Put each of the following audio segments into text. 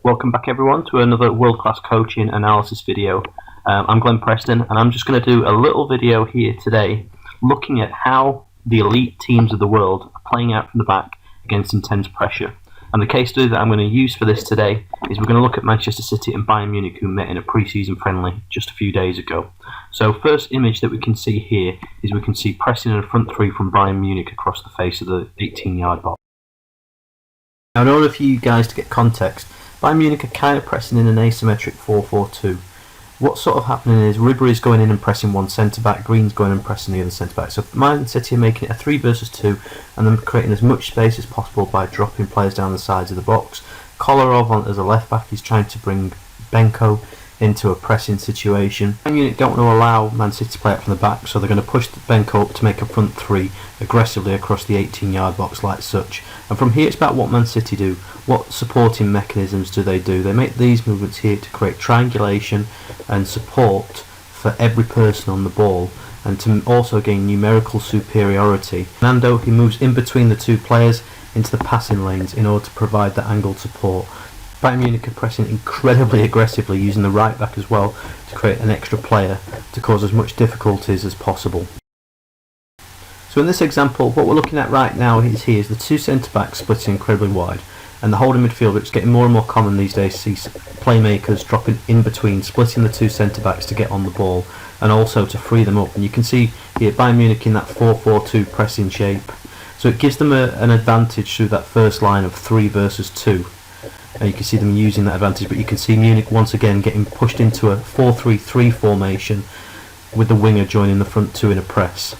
Welcome back everyone to another world-class coaching analysis video. I'm Glenn Preston and I'm just going to do a little video here today looking at how the elite teams of the world are playing out from the back against intense pressure. And the case study that I'm going to use for this today is we're going to look at Manchester City and Bayern Munich, who met in a pre-season friendly just a few days ago. So first image that we can see here is we can see pressing in a front three from Bayern Munich across the face of the 18-yard box. Now in order for you guys to get context, Bayern Munich are kind of pressing in an asymmetric 4-4-2. What's sort of happening is Ribery's going in and pressing one centre-back, Green's going and pressing the other centre-back. So Man City are making it a 3 versus 2 and then creating as much space as possible by dropping players down the sides of the box. Kolarov on as a left-back is trying to bring Benko into a pressing situation. Bayern Munich don't want to allow Man City to play out from the back, so they're going to push Benko up to make a front three aggressively across the 18-yard box like such. And from here it's about what Man City do. What supporting mechanisms do? They make these movements here to create triangulation and support for every person on the ball and to also gain numerical superiority. Nando, he moves in between the two players into the passing lanes in order to provide that angled support. Bayern Munich are pressing incredibly aggressively, using the right back as well to create an extra player to cause as much difficulties as possible. So in this example, what we're looking at right now is the two centre-backs splitting incredibly wide, and the holding midfielder. It's getting more and more common these days to see playmakers dropping in between, splitting the two centre-backs to get on the ball and also to free them up. And you can see here Bayern Munich in that 4-4-2 pressing shape. So it gives them an advantage through that first line of 3 versus 2. And you can see them using that advantage, but you can see Munich once again getting pushed into a 4-3-3 formation with the winger joining the front two in a press.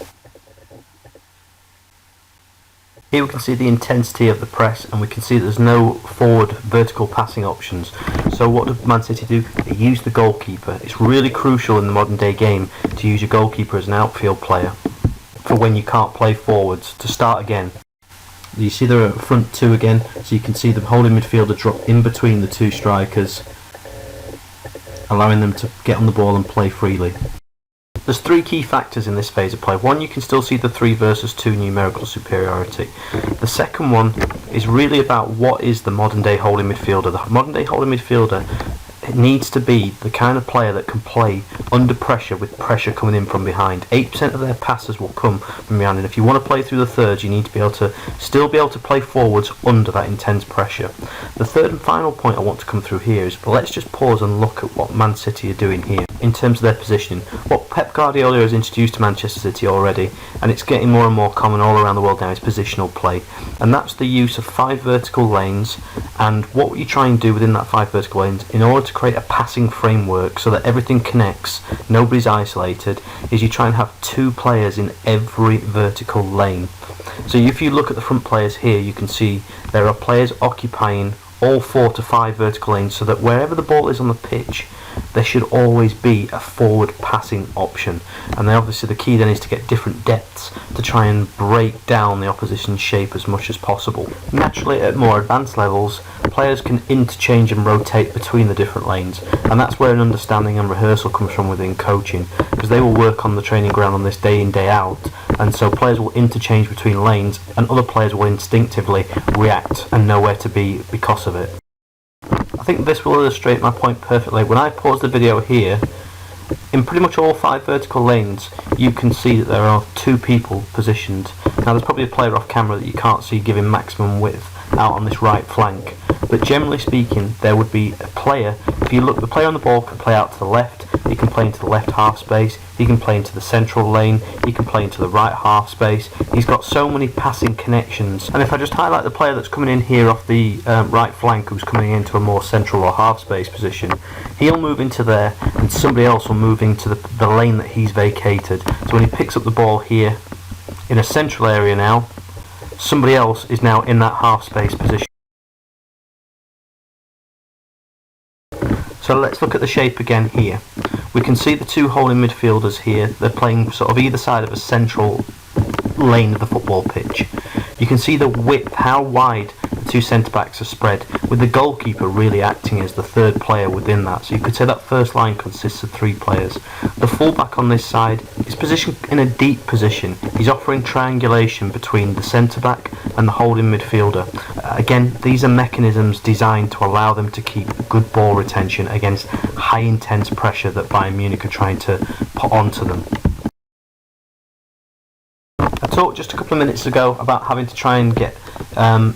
Here we can see the intensity of the press, and we can see there's no forward vertical passing options. So what do Man City do? They use the goalkeeper. It's really crucial in the modern day game to use your goalkeeper as an outfield player for when you can't play forwards, to start again. You see they're at front two again, so you can see the holding midfielder drop in between the two strikers, allowing them to get on the ball and play freely. There's 3 key factors in this phase of play. One, you can still see the 3 versus 2 numerical superiority. The second one is really about what is the modern day holding midfielder. The modern day holding midfielder needs to be the kind of player that can play under pressure with pressure coming in from behind. 8% of their passes will come from behind, and if you want to play through the thirds, you need to be able to still be able to play forwards under that intense pressure. The third and final point I want to come through here is, let's just pause and look at what Man City are doing here in terms of their positioning. What Pep Guardiola has introduced to Manchester City already, and it's getting more and more common all around the world now, is positional play. And that's the use of 5 vertical lanes, and what you try and do within that 5 vertical lanes in order to create a passing framework so that everything connects, nobody's isolated, is you try and have 2 players in every vertical lane. So if you look at the front players here, you can see there are players occupying all 4 to 5 vertical lanes, so that wherever the ball is on the pitch, there should always be a forward passing option. And then obviously the key then is to get different depths to try and break down the opposition's shape as much as possible. Naturally, at more advanced levels, players can interchange and rotate between the different lanes, and that's where an understanding and rehearsal comes from within coaching, because they will work on the training ground on this day in, day out, and so players will interchange between lanes and other players will instinctively react and know where to be because of it. I think this will illustrate my point perfectly. When I pause the video here, in pretty much all 5 vertical lanes, you can see that there are 2 people positioned. Now there's probably a player off camera that you can't see giving maximum width out on this right flank, but generally speaking there would be a player. If you look, the player on the ball can play out to the left, he can play into the left half space, he can play into the central lane, he can play into the right half space. He's got so many passing connections, and if I just highlight the player that's coming in here off the right flank, who's coming into a more central or half space position, he'll move into there and somebody else will move into the lane that he's vacated. So when he picks up the ball here in a central area now, somebody else is now in that half space position. So let's look at the shape again here. We can see the 2 holding midfielders here. They're playing sort of either side of a central lane of the football pitch. You can see the width, how wide the two centre-backs are spread, with the goalkeeper really acting as the third player within that. So you could say that first line consists of 3 players. The full-back on this side is positioned in a deep position. He's offering triangulation between the centre-back and the holding midfielder. Again, these are mechanisms designed to allow them to keep good ball retention against high intense pressure that Bayern Munich are trying to put onto them. I talked just a couple of minutes ago about having to try and get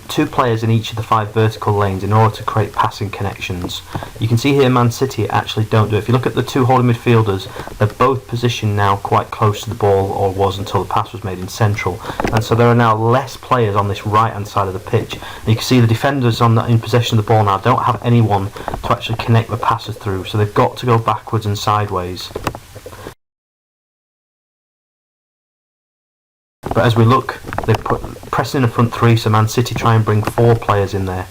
2 players in each of the 5 vertical lanes in order to create passing connections. You can see here Man City actually don't do it. If you look at the 2 holding midfielders, they're both positioned now quite close to the ball, or was until the pass was made in central, and so there are now less players on this right hand side of the pitch. And you can see the defenders in possession of the ball now don't have anyone to actually connect the passes through, so they've got to go backwards and sideways. But as we look, they're pressing in a front 3, so Man City try and bring 4 players in there.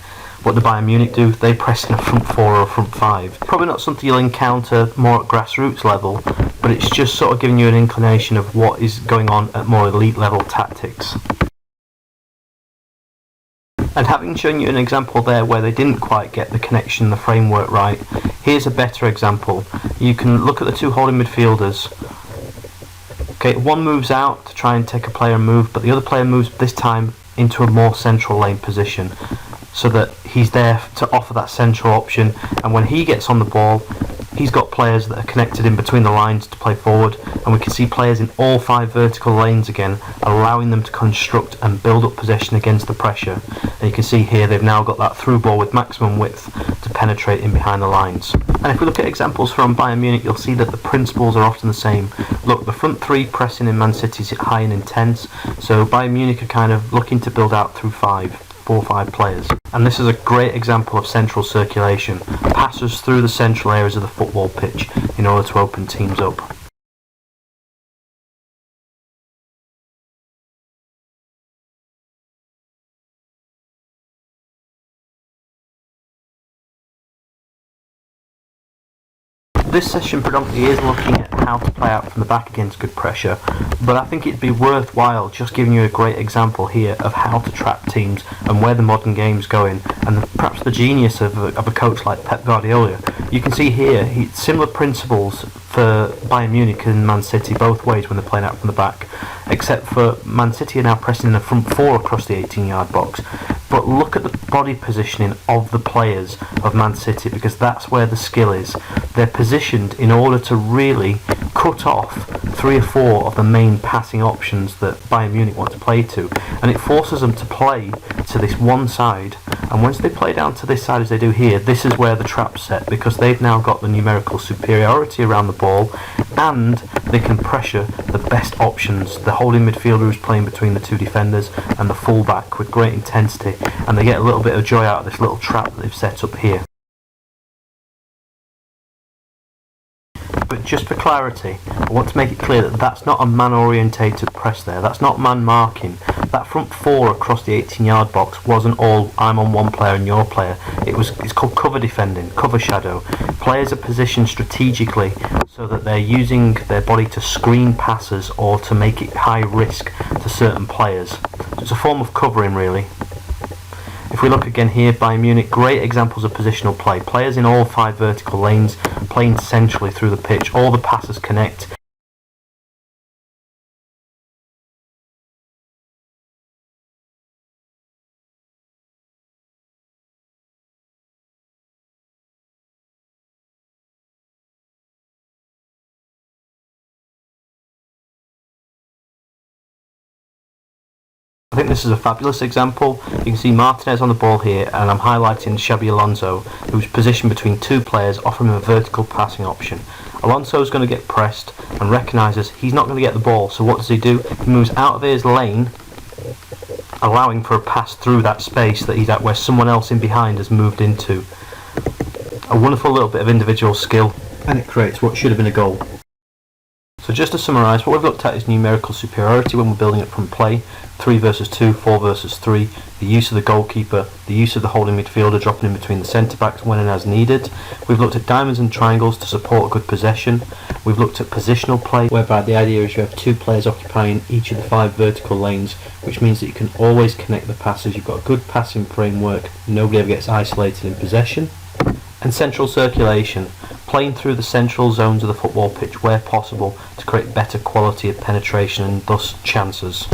What do Bayern Munich do? They press in a front 4 or a front 5. Probably not something you'll encounter more at grassroots level, but it's just sort of giving you an inclination of what is going on at more elite level tactics. And having shown you an example there where they didn't quite get the connection, the framework right, here's a better example. You can look at the 2 holding midfielders. Okay, one moves out to try and take a player and move, but the other player moves this time into a more central lane position so that he's there to offer that central option, and when he gets on the ball, he's got players that are connected in between the lines to play forward, and we can see players in all 5 vertical lanes again, allowing them to construct and build up possession against the pressure. And you can see here they've now got that through ball with maximum width to penetrate in behind the lines. And if we look at examples from Bayern Munich, you'll see that the principles are often the same. Look, the front 3 pressing in Man City is high and intense, so Bayern Munich are kind of looking to build out through 4 or 5 players. And this is a great example of central circulation, passes through the central areas of the football pitch in order to open teams up. This session predominantly is looking at how to play out from the back against good pressure, but I think it'd be worthwhile just giving you a great example here of how to trap teams and where the modern game's going, and perhaps the genius of a coach like Pep Guardiola. You can see here similar principles for Bayern Munich and Man City both ways when they're playing out from the back, except for Man City are now pressing in the front 4 across the 18-yard box. But look at the body positioning of the players of Man City, because that's where the skill is. They're positioned in order to really cut off 3 or 4 of the main passing options that Bayern Munich want to play to, and it forces them to play to this one side. And once they play down to this side as they do here, this is where the trap's set, because they've now got the numerical superiority around the ball, and they can pressure the best options, the holding midfielder who's playing between the 2 defenders and the full-back with great intensity, and they get a little bit of joy out of this little trap that they've set up here. But just for clarity, I want to make it clear that that's not a man-orientated press there, that's not man marking. That front 4 across the 18-yard box wasn't all I'm on one player and your player. It's called cover defending, cover shadow. Players are positioned strategically so that they're using their body to screen passes or to make it high risk to certain players. So it's a form of covering, really. If we look again here, Bayern Munich, great examples of positional play. Players in all 5 vertical lanes, playing centrally through the pitch. All the passes connect. I think this is a fabulous example. You can see Martinez on the ball here, and I'm highlighting Xabi Alonso, who's positioned between 2 players, offering him a vertical passing option. Alonso's going to get pressed and recognises he's not going to get the ball, so what does he do? He moves out of his lane, allowing for a pass through that space that he's at where someone else in behind has moved into. A wonderful little bit of individual skill, and it creates what should have been a goal. So just to summarise, what we've looked at is numerical superiority when we're building up from play, 3 versus 2, 4 versus 3, the use of the goalkeeper, the use of the holding midfielder dropping in between the centre-backs when and as needed. We've looked at diamonds and triangles to support good possession. We've looked at positional play, whereby the idea is you have 2 players occupying each of the 5 vertical lanes, which means that you can always connect the passes. You've got a good passing framework, nobody ever gets isolated in possession. And central circulation, playing through the central zones of the football pitch where possible to create better quality of penetration and thus chances.